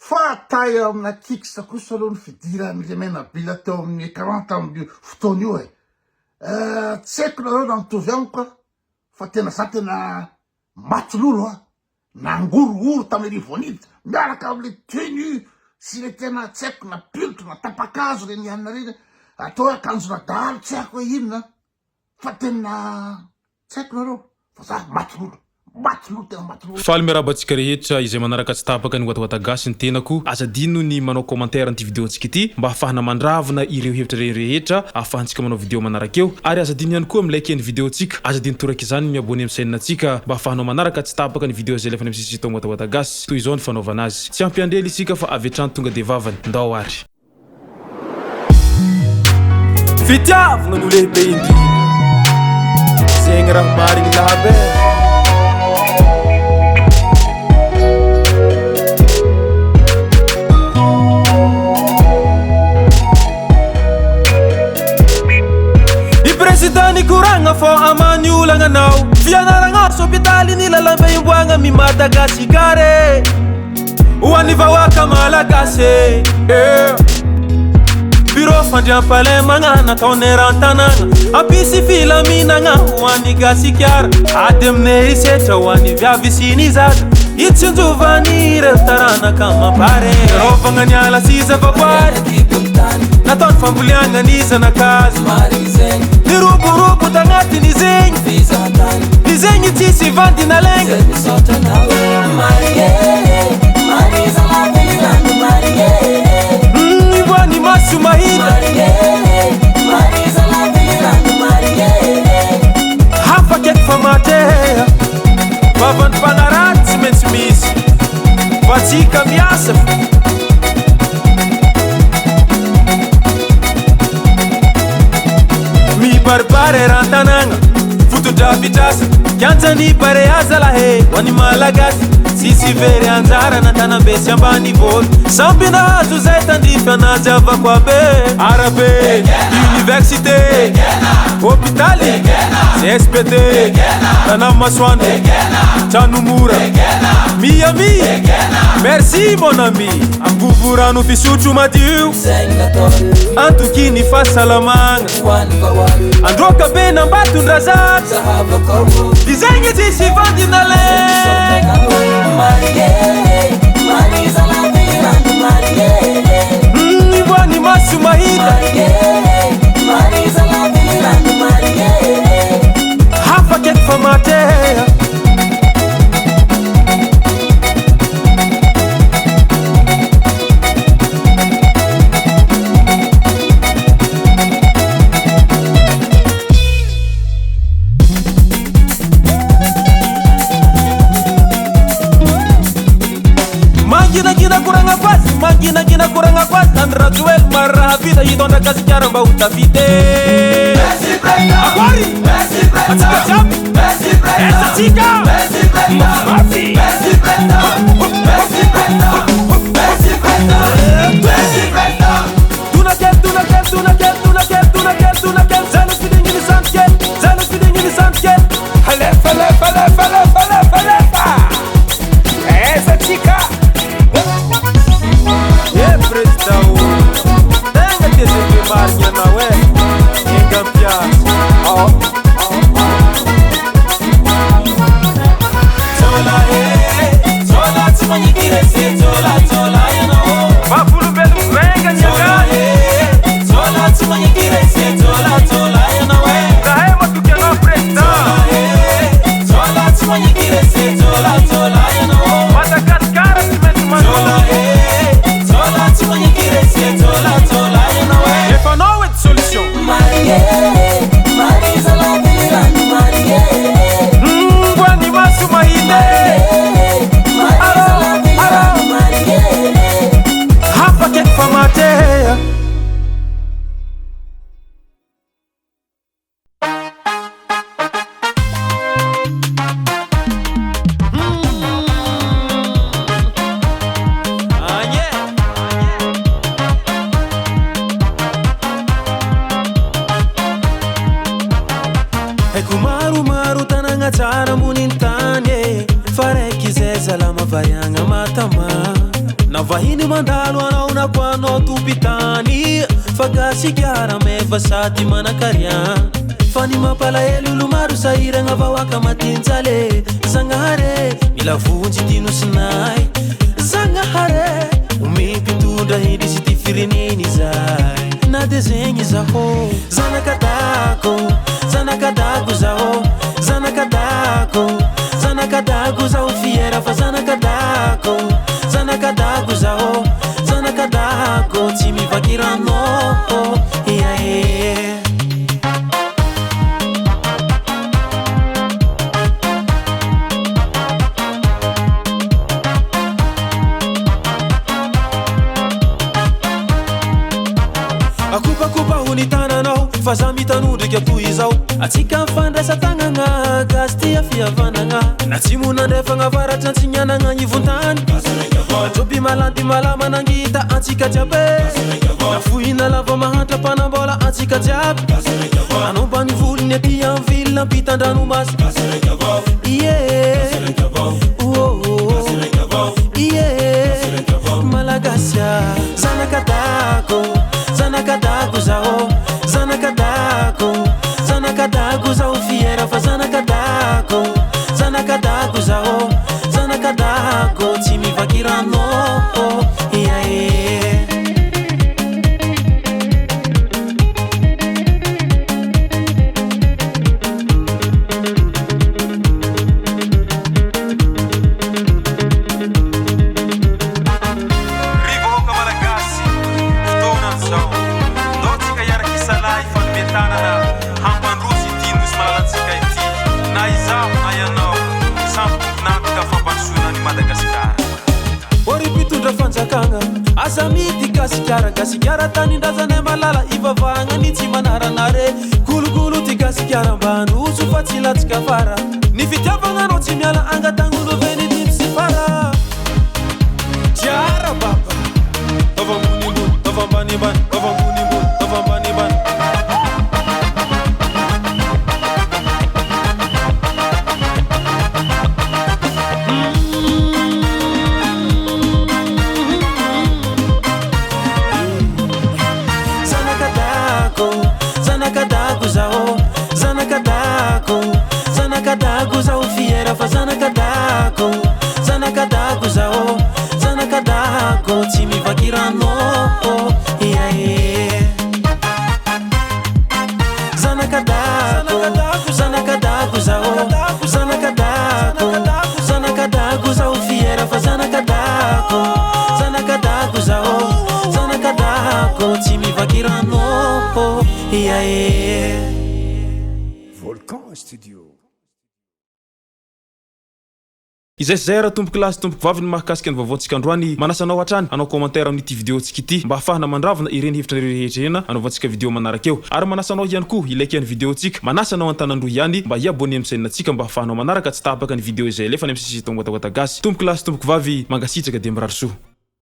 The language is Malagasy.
fa tayo amina kiksa kosa aloha ny fidiran'le menabila teo amin'ny 40 amin'ny fotoana io tsy haiko nareo na mitovy amiko fa tena za tena matololo nangorohoro tamin'ny rivonita miaraka am'le tenue sy le tena tsy haiko na pilotro na tapakazo le nianina reny atao akanjo na dahalo tsy haiko hoe inona fa tena tsy haiko nareo fa za matololo faly miarabantsika rehetra izay manaraka tsy tapaka ny watawatagasy ny tenako azadino ny manao commentaire an'ity vidéo antsika ity mba ahafahana mandravina ireo hevitra rehetra ahafahantsika manao vidéo manaraka eo ary azadino ihany koa milaiky ny vidéo antsika azadino toraky izany miabone amin'ny chaîne antsika mba ahafahanao manaraka tsy tapaka ny vidéo zay lefany misisy tao watawatagasy toy izao ny fanaovana azy tsy ampiandrely isika fa avy hatrany tonga de vavany ndao ary fitiavana no lehibe indrindra zegny raha marigny lahabe Presidani kuranga fo amani ulanga nao fianaranga hospitali ni lalambe imbuanga mi Madagascar waniva waka Malagasy biro fandian pale mangana tonerantananga apisi fila minanga wani gasikar ademne isetra wani vyavisini zata itsinjuvani restarana kama pare rovanga nyala siza vakwari naton fambulianga niza na kazi nirubu tangati nizengi tisi vandi na lenga Ibwani masu mahida Hafa kek famatea Baban panarat simensimisi Vatika miasa Mi barbare rantananga Futu jafitasa Kianzani pare azala he Wani Malagasy Sisi vere anzara na tanambesi ambani volo Sambina hazu zaita ndifya na java kwa be Arabe, Université, Hopitali, CSPT, Tana Maswane, Chanumura, Miami, merci mon ami Anguvura no fisuchu madiu Antukini fasalamanga Androka bena mbatu ndrazat Dizengi tisi vandi na lenga Ibwani masu mahida Hafa kek famatea Magina kuranga kwasi Andra Joel marra vida Idonda kasi kiara mba utafite Messi Brenda Akwari Messi Brenda Atika Chapi Messi Brenda Esa Chika Messi Brenda Mafi Messi Brenda Messi Brenda Messi Brenda Messi Brenda Tunakel Zalo speeding in the sunket Halefa Esa Chika Tenga que se quemar ya na we en campear Sola tsimanyi kiresi sola ya na o Mafulu belu venga nyaga Sola tsimanyi kiresi sola ya na we Kahema tukianga presta Sola tsimanyi kiresi sola ya na o Madagascar simetima Sola tsimanyi kiresi sola ya na we If I know it's solution Marisa la bilirani Gwani masu mahide Marisa la bilirani Hafa kek famatea Maru tananga tsara munintanye Fareki zezala mavayanga matama navahiny mandalo anao na ko anao topitany fa gasikara meva sady manakarian fa ny mampalahelo olo maro sahiragna vahoaka matinjale Zagnahare mila vonjy dino sinay Zagnahare omimpitondra hindrisy ty fireneny zay na de zegny zaho zanakadako zanakadako zaho zanakadako zanakadako zaho fiera fa zanakadako zanakadako zaho zanakadako tsy mivakirano iae akopakopa hony tananao fa za mitanondriky atoy izao atsika mifandraisa tagnagna gasy tia fihavanagna na tsy monandrefagna avaratra antsignianagna ivon-tany ajoby malandy malama nangita antsika jiaby na fohina lava mahantra mpanambola antsika jiaby anomba ny volony aty am vilina ampitan-dranomasy malagasya zanakadako zanakadako zaho zanakadako zanakadako zaho fiera fa zanakadako zanakadako zaho zanakadako tsy mivakirano iae asa mity gasikara tanindrazana malala ivavagna ny tsy manaranare kolokolo ty gasikara mbanoso fa tsy latsika fara ny fitiavagna anao tsy miala angatagnono veny ty misy fara tiara baba avambonimbony avambanimbany avambonimbony avambanimbany zanakadako zaho zanakadako zanakadako zaho fiera fa zanakadako zanakadako zaho zanakadako tsy mivakirano iae zanakadako zanakadako zaho zanakadako zanakadako zaho fiera fa zanakadako zanakadako zaho zanakadako tsy mivakirano iae Volcan Studio. izay zay raha tompoky lasy tompoky vavy ny mahakasika ny vaovaontsika androany manasanao hatrany anao commentaire amin'ity vidéo tsika ity mba ahafahana mandravina ireny hevitra rehetra ena anaovantsika vidéo manarakeo ary manasanao ihany koa ilaiky ny vidéo tsika manasanao antanandroy ihany mba iabone amin'ny chaîne tsika mba ahafahana manaraka tsy tapaka ny vidéo izay lefa ny amin'ny sisy tombotagasy tompoky lasy tompoky vavy mangasitraka de mirary soa